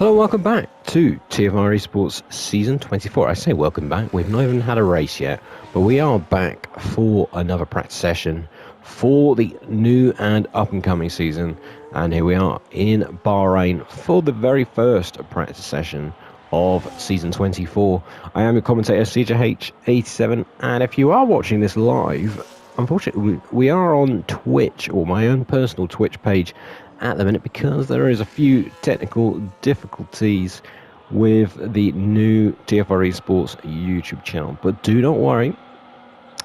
Hello, welcome back to TFR eSports Season 24. I say welcome back, we've not even had a race yet, but we are back for another practice session for the new and up-and-coming season. And here we are in Bahrain for the very first practice session of Season 24. I am your commentator, CJH87, and if you are watching this live, unfortunately, we are on Twitch, or my own personal Twitch page, at the minute because there is a few technical difficulties with the new TFR eSports YouTube channel. But do not worry,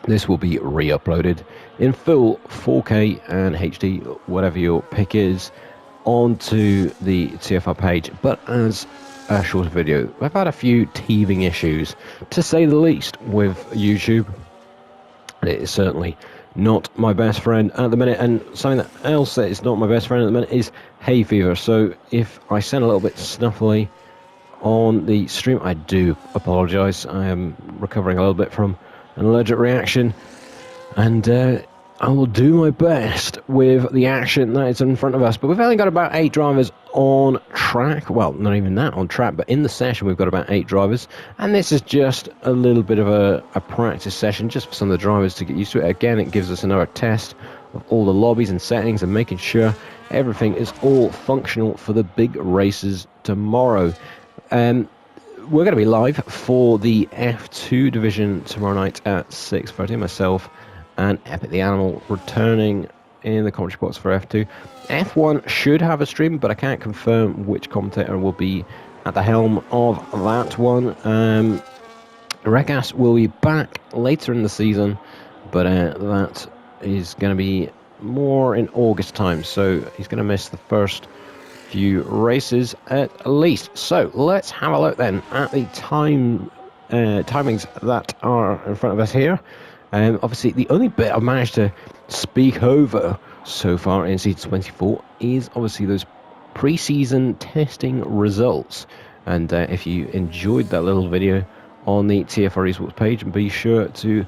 this will be re-uploaded in full 4K and HD, whatever your pick is, onto the TFR page. But as a shorter video, I've had a few teething issues, to say the least, with YouTube. It is certainly not my best friend at the minute, and something else that is not my best friend at the minute is hay fever. So if I sound a little bit snuffly on the stream, I do apologise. I am recovering a little bit from an allergic reaction, and I will do my best with the action that is in front of us. But we've only got about 8 drivers on track. Well, not even that on track, but in the session we've got about 8 drivers. And this is just a little bit of a practice session, just for some of the drivers to get used to it. Again, it gives us another test of all the lobbies and settings and making sure everything is all functional for the big races tomorrow. We're going to be live for the F2 division tomorrow night at 6:30. Myself and Epic the Animal returning in the commentary box for F2. F1 should have a stream, but I can't confirm which commentator will be at the helm of that one. Regas will be back later in the season, but that is going to be more in August time, so he's going to miss the first few races at least. So let's have a look then at the timings that are in front of us here. Obviously, the only bit I've managed to speak over so far in Season 24 is obviously those pre-season testing results. And if you enjoyed that little video on the TFR eSports page, be sure to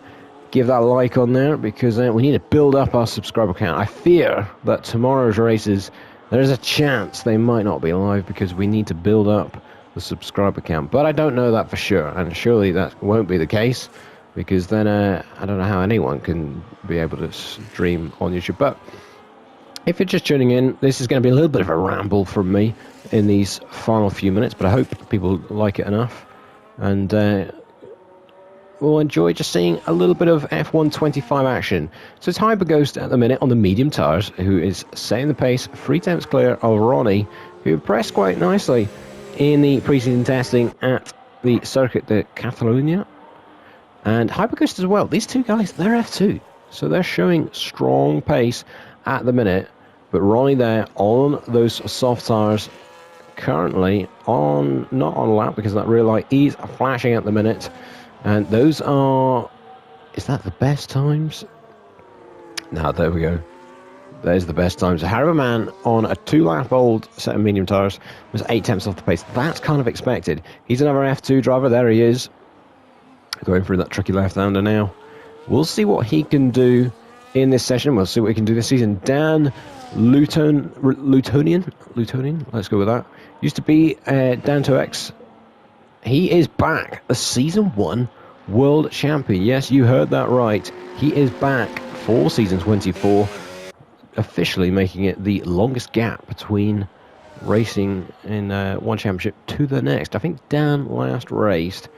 give that a like on there, because we need to build up our subscriber count. I fear that tomorrow's races, there's a chance they might not be live because we need to build up the subscriber count. But I don't know that for sure, and surely that won't be the case, because then I don't know how anyone can be able to stream on YouTube. But if you're just tuning in, this is going to be a little bit of a ramble from me in these final few minutes, but I hope people like it enough, and we'll enjoy just seeing a little bit of F1 25 action. So it's Hyperghost at the minute on the medium tyres, who is setting the pace 3 tenths clear of Ronnie, who impressed quite nicely in the pre-season testing at the Circuit de Catalunya. And Hyperghost as well. These two guys, they're F2, so they're showing strong pace at the minute. But Ronnie there on those soft tyres, currently on, not on lap, because that rear light is flashing at the minute. And those are, is that the best times? No, there we go. There's the best times. Harriman on a 2-lap-old set of medium tyres was 8 tenths off the pace. That's kind of expected. He's another F2 driver. There he is, going through that tricky left-hander now. We'll see what he can do in this session. We'll see what he can do this season. Dan Lutonian, let's go with that. Used to be Dan to X. He is back, the Season 1 World Champion. Yes, you heard that right. He is back for Season 24, officially making it the longest gap between racing in one championship to the next. I think Dan last raced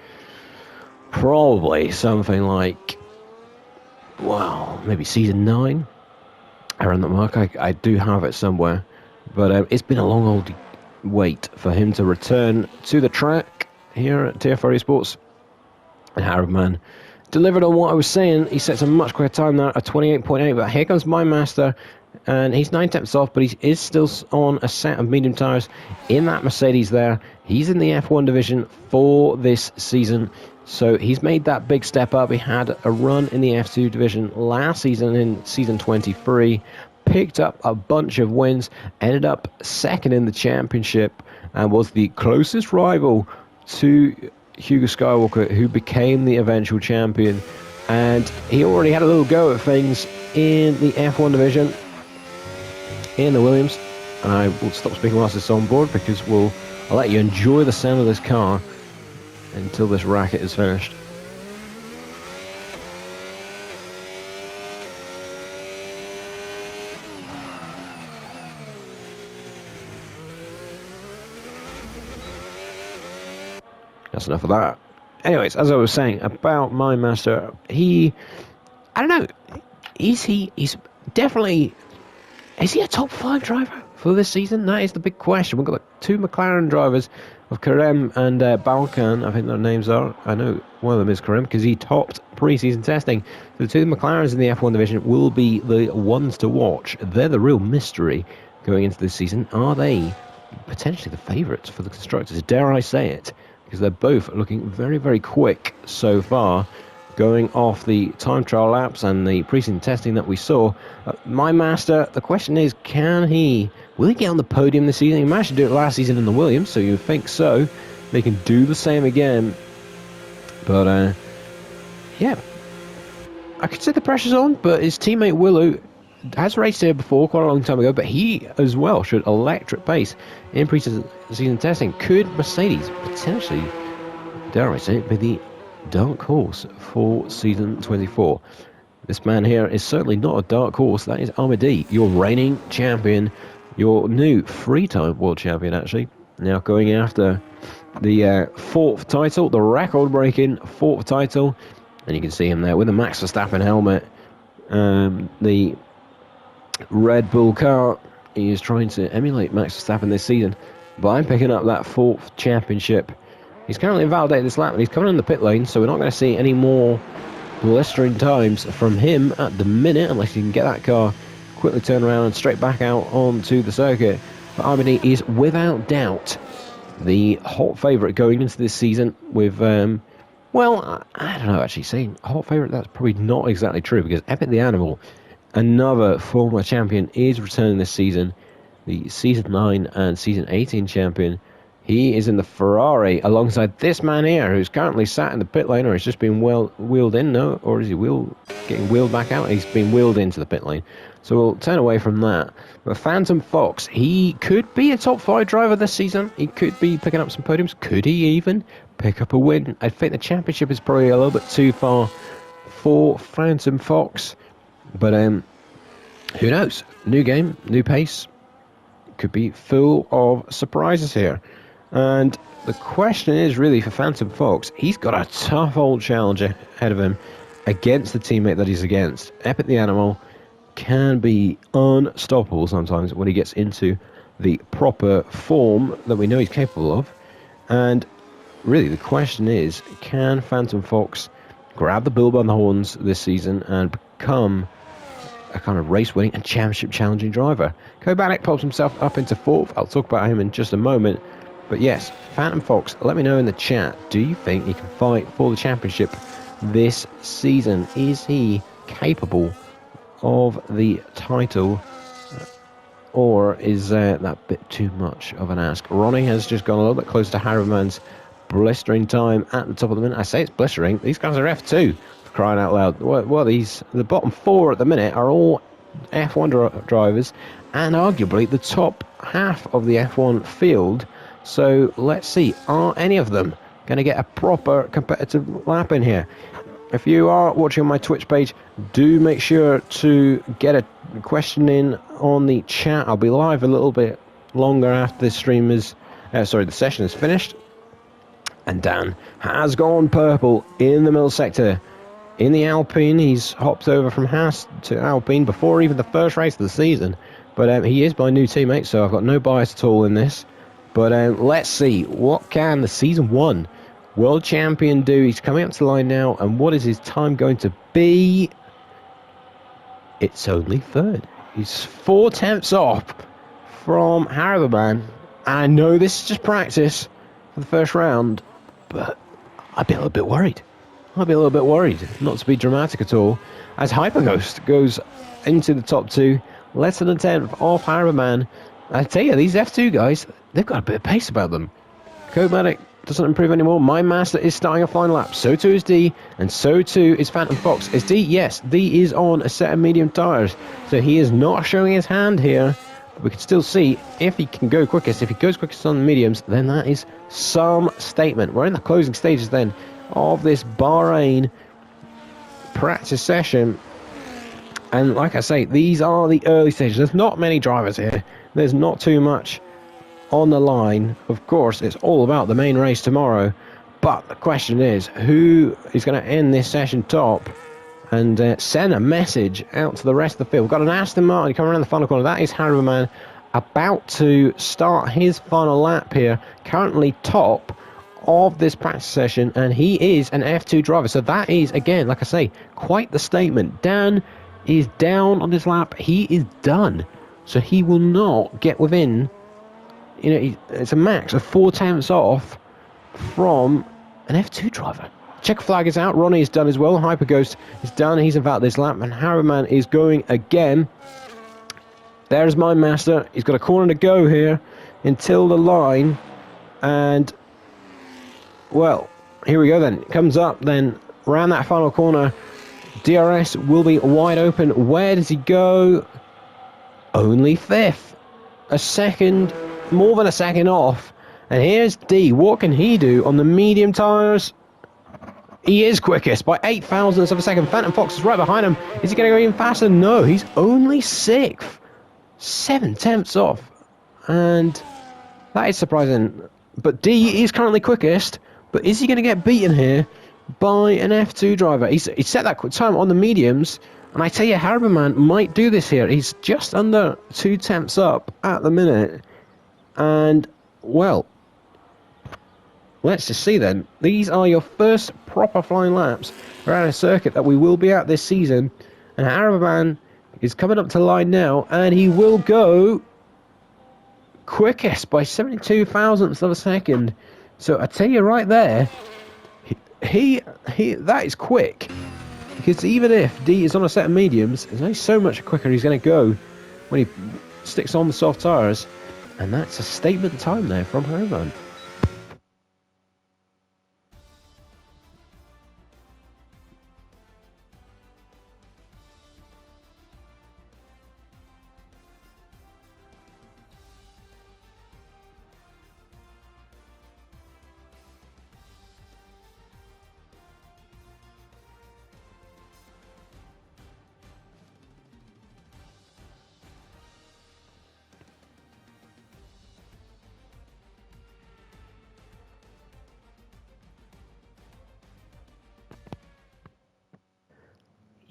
probably something like, well, maybe Season 9, around that mark. I do have it somewhere, but it's been a long old wait for him to return to the track here at TFR eSports. And Harriman delivered on what I was saying. He sets a much quicker time there, a 28.8, but here comes my master, and he's 9 tenths off, but he is still on a set of medium tyres in that Mercedes there. He's in the F1 division for this season, so he's made that big step up. He had a run in the F2 division last season in Season 23, picked up a bunch of wins, ended up second in the championship, and was the closest rival to Hugo Skywalker, who became the eventual champion. And he already had a little go at things in the F1 division in the Williams. And I will stop speaking whilst it's on board, because we'll I'll let you enjoy the sound of this car until this racket is finished. That's enough of that. Anyways, as I was saying about my master, I don't know, he's definitely, is he a top 5 driver for this season? That is the big question. We've got the 2 McLaren drivers of Karem and Balkan, I think their names are. I know one of them is Karem because he topped pre-season testing. The 2 McLarens in the F1 division will be the ones to watch. They're the real mystery going into this season. Are they potentially the favourites for the constructors? Dare I say it? Because they're both looking very, very quick so far, going off the time trial laps and the pre-season testing that we saw. My master, the question is, will he get on the podium this season? He managed to do it last season in the Williams, so you think so. They can do the same again. But, yeah, I could say the pressure's on, but his teammate Willow has raced here before, quite a long time ago, but he as well should electric pace in pre-season testing. Could Mercedes potentially, dare I say it, be the dark horse for season 24? This man here is certainly not a dark horse. That is Armidi, your reigning champion, your new 3-time world champion, actually. Now going after the 4th title, the record-breaking 4th title. And you can see him there with the Max Verstappen helmet. The Red Bull car. He is trying to emulate Max Verstappen this season by picking up that 4th championship. He's currently invalidated this lap, and he's coming in the pit lane, so we're not going to see any more blistering times from him at the minute, unless he can get that car quickly turn around and straight back out onto the circuit. But Armidi is without doubt the hot favourite going into this season with, well, I don't know, actually saying hot favourite, that's probably not exactly true, because Epic the Animal, another former champion, is returning this season. The Season 9 and Season 18 champion. He is in the Ferrari alongside this man here, who's currently sat in the pit lane, or he's just been wheeled in, no? Or is he getting wheeled back out? He's been wheeled into the pit lane. So we'll turn away from that. But Phantom Fox, he could be a top 5 driver this season. He could be picking up some podiums. Could he even pick up a win? I think the championship is probably a little bit too far for Phantom Fox. But who knows? New game, new pace. Could be full of surprises here. And the question is really for Phantom Fox, he's got a tough old challenge ahead of him against the teammate that he's against. Epic the Animal can be unstoppable sometimes when he gets into the proper form that we know he's capable of. And really the question is, can Phantom Fox grab the bull by the horns this season and become a kind of race-winning and championship-challenging driver? Kobanek pops himself up into 4th. I'll talk about him in just a moment. But yes, Phantom Fox, let me know in the chat, do you think he can fight for the championship this season? Is he capable of the title, or is that bit too much of an ask? Ronnie has just gone a little bit closer to Harriman's blistering time at the top of the minute. I say it's blistering. These guys are F2, for crying out loud. Well, the bottom 4 at the minute are all F1 drivers, and arguably the top half of the F1 field. So let's see, are any of them going to get a proper competitive lap in here? If you are watching on my Twitch page, do make sure to get a question in on the chat. I'll be live a little bit longer after this stream is, the session is finished. And Dan has gone purple in the middle sector. In the Alpine, he's hopped over from Haas to Alpine before even the first race of the season. But he is my new teammate, so I've got no bias at all in this. But let's see, what can the Season 1 world champion do? He's coming up to the line now, and what is his time going to be? It's only 3rd. He's 4 tenths off from Harabaman. And I know this is just practice for the first round, but I'd be a little bit worried. Not to be dramatic at all, as Hyperghost goes into the top 2, less than a tenth off Harabaman. I tell you, these F2 guys, they've got a bit of pace about them. Komatic doesn't improve anymore. My master is starting a final lap. So too is D, and so too is Phantom Fox. Is D? Yes, D is on a set of medium tyres, so he is not showing his hand here. But we can still see if he can go quickest. If he goes quickest on the mediums, then that is some statement. We're in the closing stages then of this Bahrain practice session. And like I say, these are the early stages. There's not many drivers here. There's not too much on the line. Of course, it's all about the main race tomorrow. But the question is, who is going to end this session top and send a message out to the rest of the field? We've got an Aston Martin coming around the final corner. That is Harriman about to start his final lap here. Currently top of this practice session, and he is an F2 driver. So that is, again, like I say, quite the statement. Dan is down on this lap. He is done. So he will not get within, it's a max of 4 tenths off from an F2 driver. Checker flag is out. Ronnie is done as well. Hyperghost is done. He's about this lap, and Harriman is going again. There's my master. He's got a corner to go here until the line, and well, here we go then. Comes up then around that final corner. DRS will be wide open. Where does he go? Only 5th. A second, more than a second off. And here's D. What can he do on the medium tyres? He is quickest by 8 thousandths of a second. Phantom Fox is right behind him. Is he going to go even faster? No, he's only 6th. 7 tenths off. And that is surprising. But D is currently quickest. But is he going to get beaten here by an F2 driver? He set that quick time on the mediums. And I tell you, Harriman might do this here. He's just under 2 tenths up at the minute. And, well, let's just see then. These are your first proper flying laps around a circuit that we will be at this season. And Harriman is coming up to the line now. And he will go quickest by 72 thousandths of a second. So I tell you right there, he that is quick. Because even if D is on a set of mediums, there's only so much quicker he's going to go when he sticks on the soft tyres. And that's a statement time there from Harriman.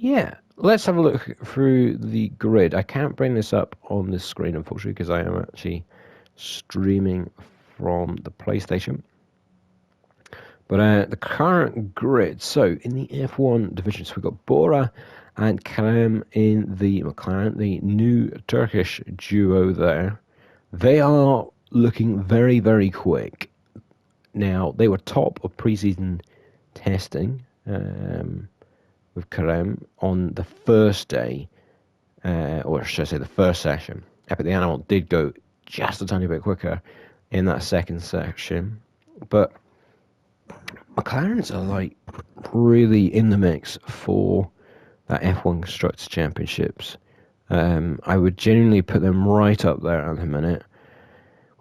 Yeah, let's have a look through the grid. I can't bring this up on the screen, unfortunately, because I am actually streaming from the PlayStation. But the current grid, so in the F1 divisions, we've got Bora and Kerem in the McLaren, the new Turkish duo there. They are looking very, very quick. Now, they were top of preseason testing with Kerem on the first day, or should I say the first session. Epic the Animal did go just a tiny bit quicker in that second section, but McLarens are like really in the mix for that F1 Constructors Championships. I would genuinely put them right up there at the minute.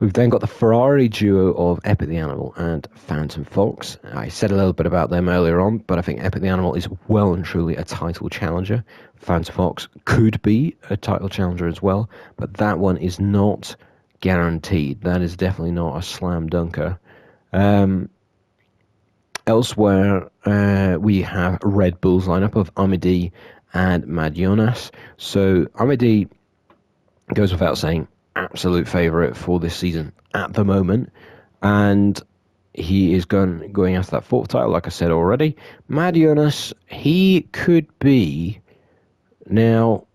We've then got the Ferrari duo of Epic the Animal and Phantom Fox. I said a little bit about them earlier on, but I think Epic the Animal is well and truly a title challenger. Phantom Fox could be a title challenger as well, but that one is not guaranteed. That is definitely not a slam dunker. Elsewhere, we have Red Bull's lineup of Amidi and Mad Jonas. So Amidi goes without saying, absolute favourite for this season at the moment, and he is going after that 4th title, like I said already. Mad Jonas, he could be, now,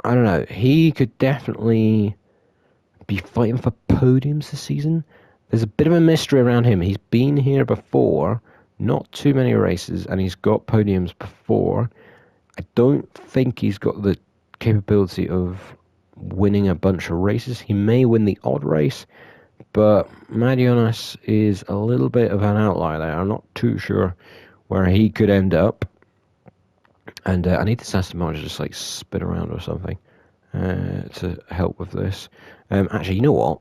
I don't know, he could definitely be fighting for podiums this season. There's a bit of a mystery around him. He's been here before, not too many races, and he's got podiums before. I don't think he's got the capability of winning a bunch of races. He may win the odd race, but Mad Jonas is a little bit of an outlier there. I'm not too sure where he could end up. And I need this Aston Martin to just like spin around or something. to help with this. Actually, you know what?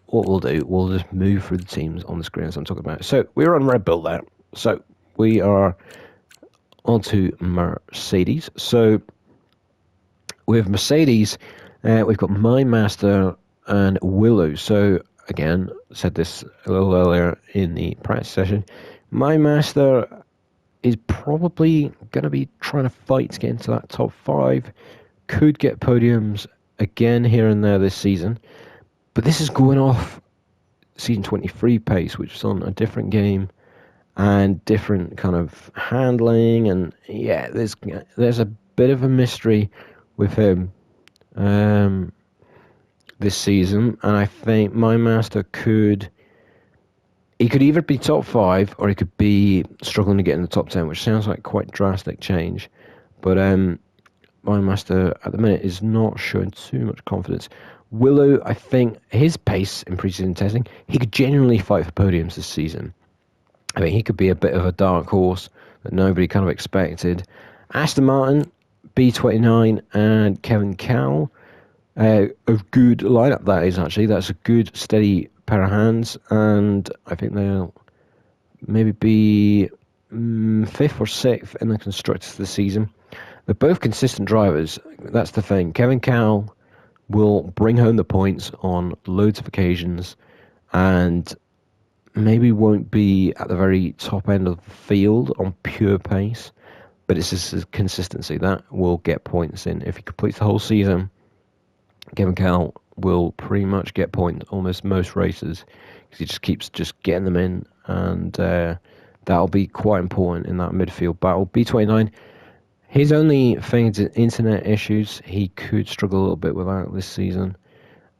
What we'll do, we'll just move through the teams on the screen as I'm talking about. So we're on Red Bull there. So we are onto Mercedes. So with Mercedes, we've got My Master and Willow. So again, said this a little earlier in the practice session. My Master is probably going to be trying to fight to get into that top 5. Could get podiums again here and there this season. But this is going off season 23 pace, which is on a different game and different kind of handling. And yeah, there's a bit of a mystery with him this season. And I think My Master he could either be top 5 or he could be struggling to get in the top 10, which sounds like quite drastic change. But My Master at the minute is not showing too much confidence. Willow, I think his pace in preseason testing, he could genuinely fight for podiums this season. I mean, he could be a bit of a dark horse that nobody kind of expected. Aston Martin, B29, and Kevin Cowell. A good lineup that is, actually. That's a good, steady pair of hands, and I think they'll maybe be 5th or 6th in the constructors this season. They're both consistent drivers. That's the thing. Kevin Cowell will bring home the points on loads of occasions and maybe won't be at the very top end of the field on pure pace, but it's just his consistency that will get points in. If he completes the whole season, Kevin Cowell will pretty much get points almost most races because he just keeps just getting them in, and that'll be quite important in that midfield battle. B29, his only thing is internet issues. He could struggle a little bit with that this season,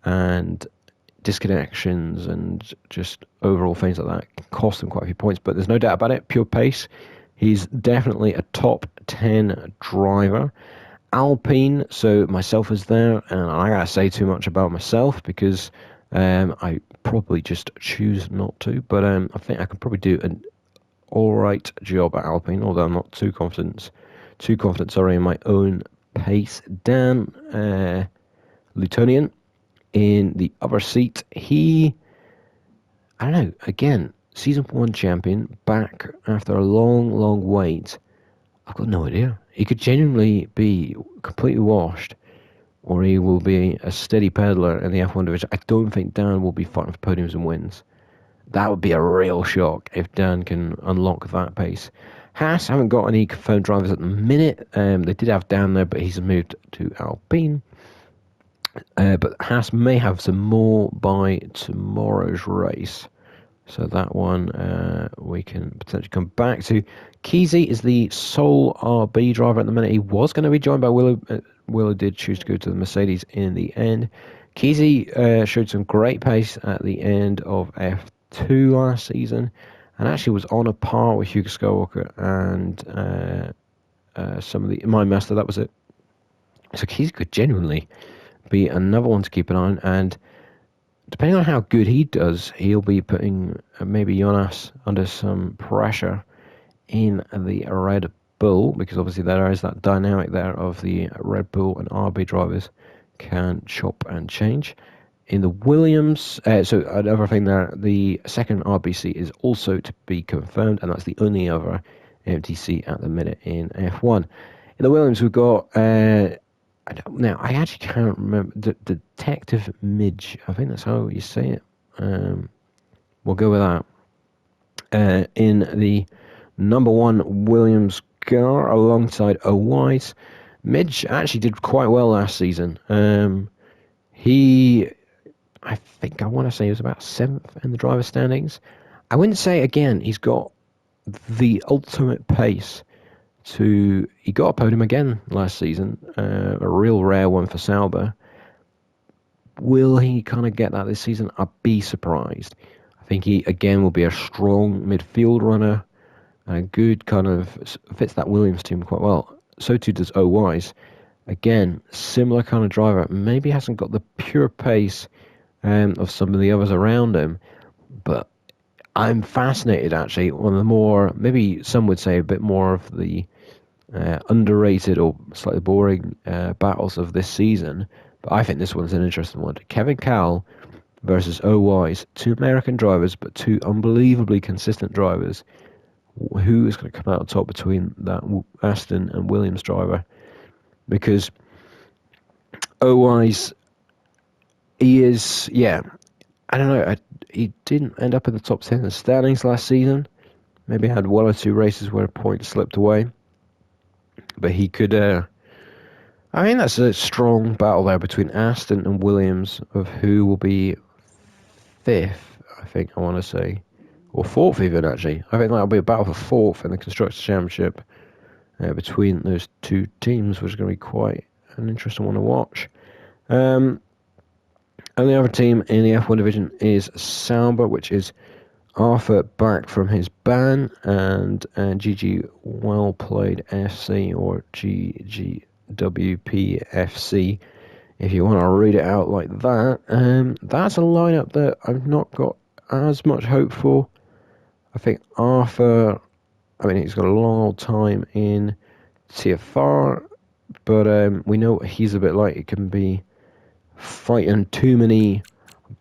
and disconnections and just overall things like that can cost him quite a few points. But there's no doubt about it, pure pace. He's definitely a top 10 driver. Alpine, so myself is there, and I gotta say too much about myself because I probably just choose not to, but I think I can probably do an alright job at Alpine, although I'm not too confident, in my own pace. Dan Lutonian in the other seat, I don't know, again, season 1 champion, back after a long wait. I've got no idea. He could genuinely be completely washed, or he will be a steady peddler in the F1 division. I don't think Dan will be fighting for podiums and wins. That would be a real shock if Dan can unlock that pace. Haas haven't got any confirmed drivers at the minute. They did have Dan there, but he's moved to Alpine. But Haas may have some more by tomorrow's race. So that one we can potentially come back to. Kesey is the sole RB driver at the minute. He was going to be joined by Willow. Willow did choose to go to the Mercedes in the end. Kesey showed some great pace at the end of F2 last season, and actually was on a par with Hugo Skywalker and some of the My Master. That was it. So Kesey could genuinely be another one to keep an eye on, and depending on how good he does, he'll be putting maybe Jonas under some pressure in the Red Bull, because obviously there is that dynamic there of the Red Bull and RB drivers can chop and change. In the Williams, so another thing there, the second RBC is also to be confirmed, and that's the only other empty seat at the minute in F1. In the Williams, we've got now, I actually can't remember. Detective Midge. I think that's how you say it. We'll go with that. In the number 1 Williams car alongside O'Wise. Midge actually did quite well last season. I think I want to say he was about 7th in the driver standings. I wouldn't say, again, he's got the ultimate pace. He got a podium again last season, a real rare one for Sauber. Will he kind of get that this season? I'd be surprised. I think he again will be a strong midfield runner and a good kind of fits that Williams team quite well. So too does O'Wise. Again, similar kind of driver. Maybe hasn't got the pure pace of some of the others around him, but I'm fascinated actually. One of the more, maybe some would say a bit more of the underrated or slightly boring battles of this season, But I think this one's an interesting one. Kevin Cowell versus OY's, two American drivers, but two unbelievably consistent drivers. Who is going to come out on top between that Aston and Williams driver? Because OY's, he is, I don't know, he didn't end up in the top 10 in the standings last season. Maybe had one or two races where a point slipped away. But he could, I mean, that's a strong battle there between Aston and Williams of who will be fifth, I think I want to say. Or fourth even, actually. I think that'll be a battle for fourth in the Constructors' Championship between those two teams, which is going to be quite an interesting one to watch. And the other team in the F1 division is Sauber, which is Arthur back from his ban, and GG Well Played FC, or GGWPFC, if you want to read it out like that. That's a lineup that I've not got as much hope for. I think Arthur, I mean, he's got a long old time in TFR, but we know what he's a bit like. It can be fighting too many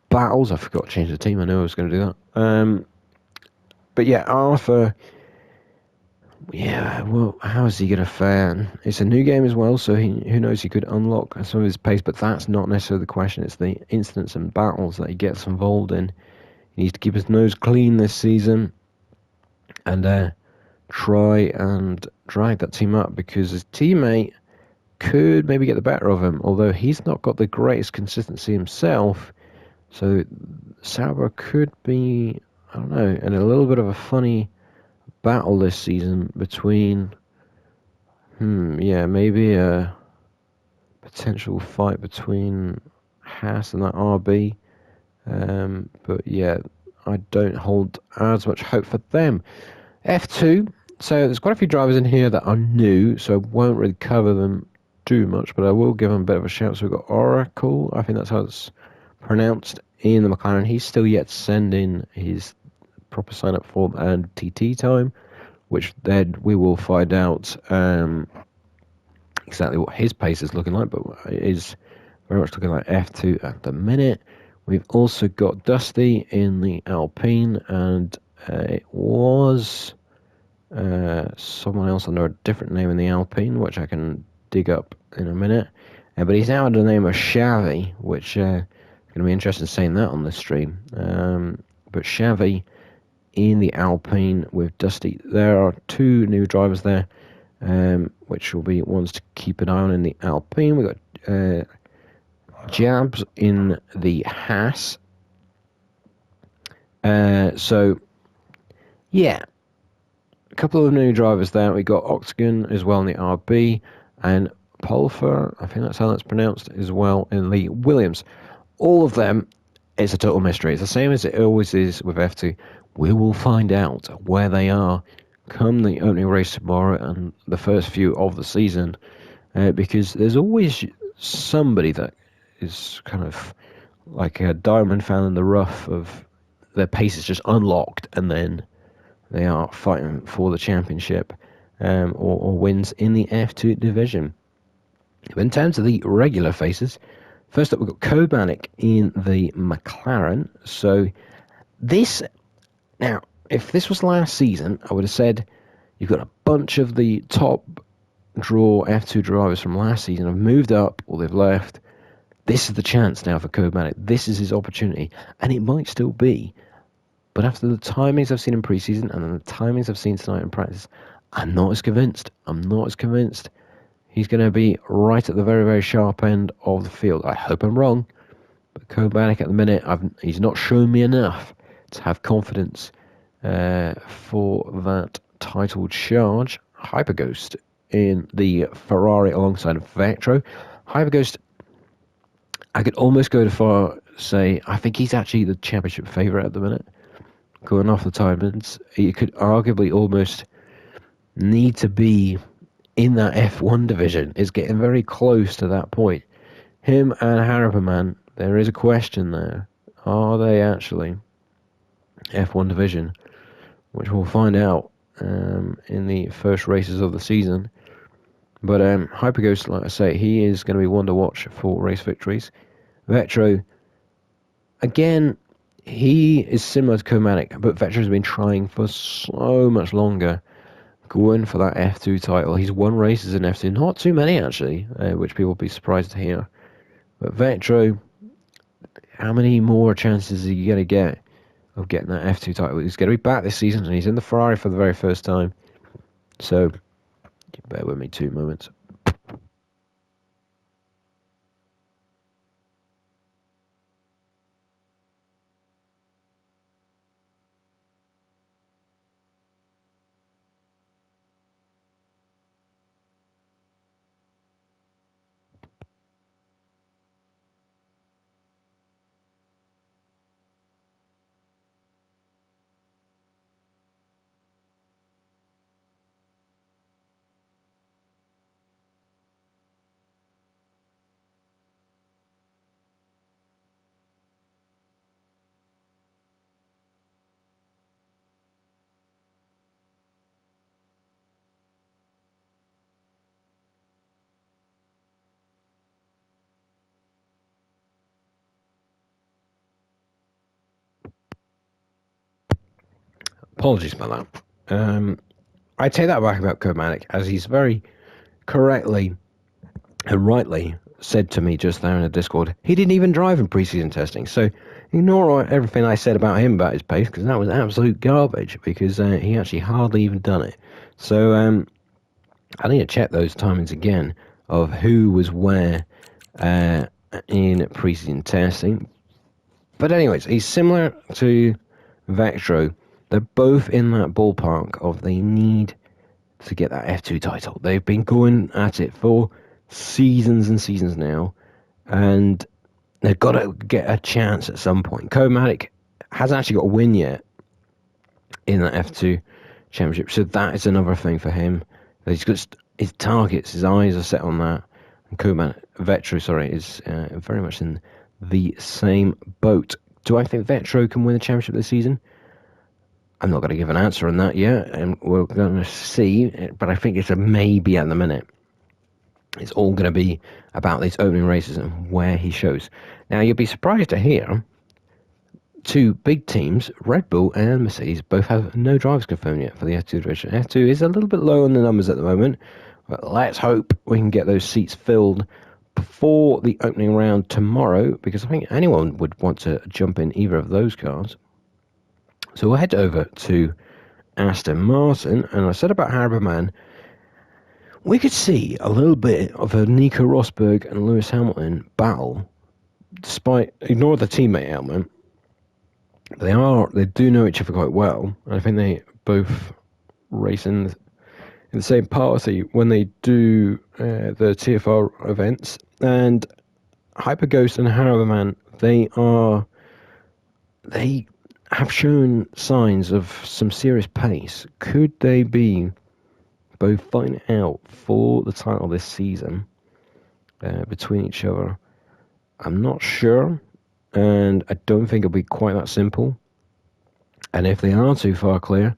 battles. I forgot to change the team. I know I was going to do that. But yeah, Arthur, well, how is he going to fare? It's a new game as well, so who knows, he could unlock some of his pace, but that's not necessarily the question. It's the incidents and battles that he gets involved in. He needs to keep his nose clean this season and try and drag that team up, because his teammate could maybe get the better of him, although he's not got the greatest consistency himself. So Sauber could be, I don't know, in a little bit of a funny battle this season between, maybe a potential fight between Haas and that RB. But yeah, I don't hold as much hope for them. F2, so there's quite a few drivers in here that are new, so I won't really cover them too much, but I will give them a bit of a shout. So we've got Oracle, I think that's how it's pronounced, in the McLaren. He's still yet to send in his proper sign-up form and TT time, which then we will find out exactly what his pace is looking like, but it is very much looking like F2 at the minute. We've also got Dusty in the Alpine, and it was someone else under a different name in the Alpine, which I can dig up in a minute. But he's now under the name of Xavi, which is going to be interesting saying that on this stream. But Xavi in the Alpine with Dusty. There are two new drivers there, which will be ones to keep an eye on in the Alpine. We've got Jabs in the Haas. So, yeah, a couple of new drivers there. We got Octagon as well in the RB, and Pulver, I think that's how that's pronounced, as well in the Williams. All of them, it's a total mystery. It's the same as it always is with F2. We will find out where they are come the opening race tomorrow and the first few of the season, because there's always somebody that is kind of like a diamond found in the rough of their pace is just unlocked, and then they are fighting for the championship or wins in the F2 division. But in terms of the regular faces, first up we've got Kobanik in the McLaren. So this, now, if this was last season, I would have said you've got a bunch of the top draw F2 drivers from last season have moved up or they've left. This is the chance now for Kobanik. This is his opportunity, and it might still be. But after the timings I've seen in pre-season and the timings I've seen tonight in practice, I'm not as convinced. He's going to be right at the very, very sharp end of the field. I hope I'm wrong, but Kobanik at the minute, he's not shown me enough to have confidence for that title charge. Hyperghost in the Ferrari alongside Vectro. Hyperghost, I could almost go to far say I think he's actually the championship favourite at the minute. Going off the timings, he could arguably almost need to be in that F1 division. It's getting very close to that point. Him and Harapaman, there is a question there. Are they actually F1 division? Which we'll find out in the first races of the season. But Hyperghost, like I say, he is going to be one to watch for race victories. Vetro, again, he is similar to Comatic, but Vetro's been trying for so much longer, going for that F2 title. He's won races in F2, not too many actually, which people will be surprised to hear. But Vetro, how many more chances are you going to get of getting that F2 title? He's going to be back this season, and he's in the Ferrari for the very first time. So, bear with me 2 moments. Apologies about that. I take that back about Comatic, as he's very correctly and rightly said to me just there in the Discord, he didn't even drive in preseason testing. So ignore everything I said about him about his pace, because that was absolute garbage, because he actually hardly even done it. So I need to check those timings again of who was where in preseason testing. But anyways, he's similar to Vectro. They're both in that ballpark of they need to get that F2 title. They've been going at it for seasons and seasons now, and they've got to get a chance at some point. Comatic hasn't actually got a win yet in that F2 championship, so that is another thing for him. He's got his targets, his eyes are set on that. And Vetro, is very much in the same boat. Do I think Vetro can win the championship this season? I'm not going to give an answer on that yet, and we're going to see, but I think it's a maybe at the minute. It's all going to be about these opening races and where he shows. Now, you'll be surprised to hear two big teams, Red Bull and Mercedes, both have no drivers confirmed yet for the F2 division. F2 is a little bit low on the numbers at the moment, but let's hope we can get those seats filled before the opening round tomorrow, because I think anyone would want to jump in either of those cars. So we'll head over to Aston Martin, and I said about Harbourman, we could see a little bit of a Nico Rosberg and Lewis Hamilton battle, despite ignore the teammate element. They do know each other quite well, and I think they both race in the same party when they do the TFR events. And Hyperghost and Harbourman, they have shown signs of some serious pace. Could they be both fighting out for the title this season between each other? I'm not sure, and I don't think it'll be quite that simple. And if they are too far clear,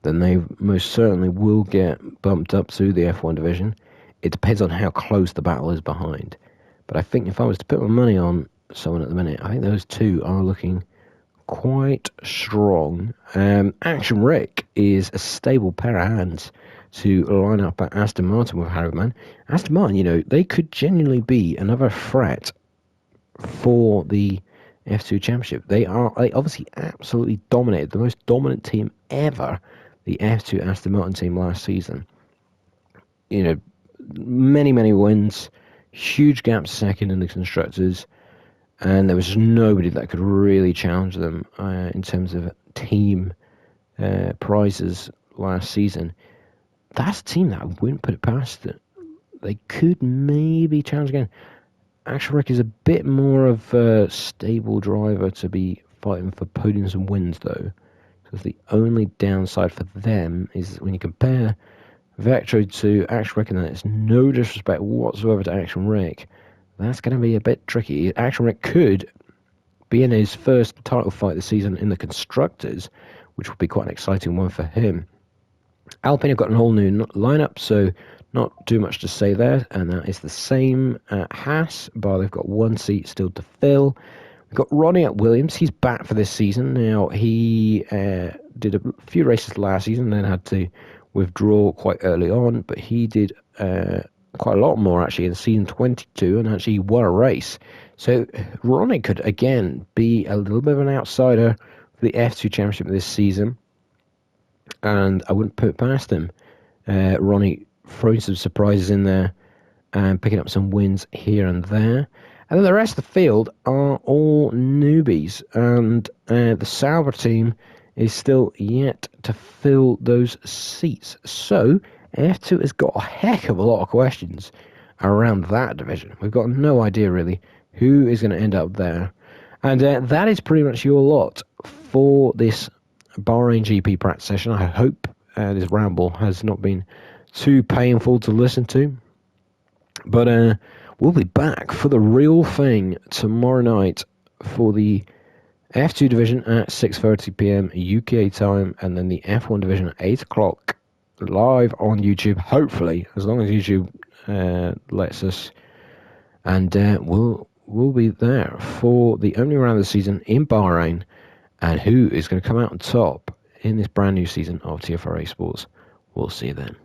then they most certainly will get bumped up to the F1 division. It depends on how close the battle is behind. But I think if I was to put my money on someone at the minute, I think those two are looking quite strong. Action Rick is a stable pair of hands to line up at Aston Martin with Harriman. Aston Martin, they could genuinely be another threat for the F2 Championship. They obviously absolutely dominated, the most dominant team ever, the F2 Aston Martin team last season. Many, many wins, huge gap second in the constructors, and there was nobody that could really challenge them in terms of team prizes last season. That's a team that I wouldn't put it past. They could maybe challenge again. Action Rick is a bit more of a stable driver to be fighting for podiums and wins, though. Because the only downside for them is when you compare Vectro to Action Rick, and then it's no disrespect whatsoever to Action Rick, that's going to be a bit tricky. Action Rick could be in his first title fight this season in the Constructors, which would be quite an exciting one for him. Alpine have got an all new lineup, so Not too much to say there, and that is the same at Haas, but they've got one seat still to fill. We've got Ronnie at Williams. He's back for this season. Now, he did a few races last season, then had to withdraw quite early on, but he did quite a lot more, actually, in season 22, and actually won a race. So, Ronnie could, again, be a little bit of an outsider for the F2 Championship this season, and I wouldn't put it past him. Ronnie throwing some surprises in there and picking up some wins here and there. And then the rest of the field are all newbies, and the Sauber team is still yet to fill those seats. So F2 has got a heck of a lot of questions around that division. We've got no idea really who is going to end up there. And that is pretty much your lot for this Bahrain GP practice session. I hope this ramble has not been too painful to listen to. But we'll be back for the real thing tomorrow night for the F2 division at 6:30 p.m. UK time, and then the F1 division at 8 o'clock live on YouTube, hopefully, as long as YouTube lets us. And we'll be there for the only round of the season in Bahrain, and who is going to come out on top in this brand new season of TFR eSports. We'll see you then.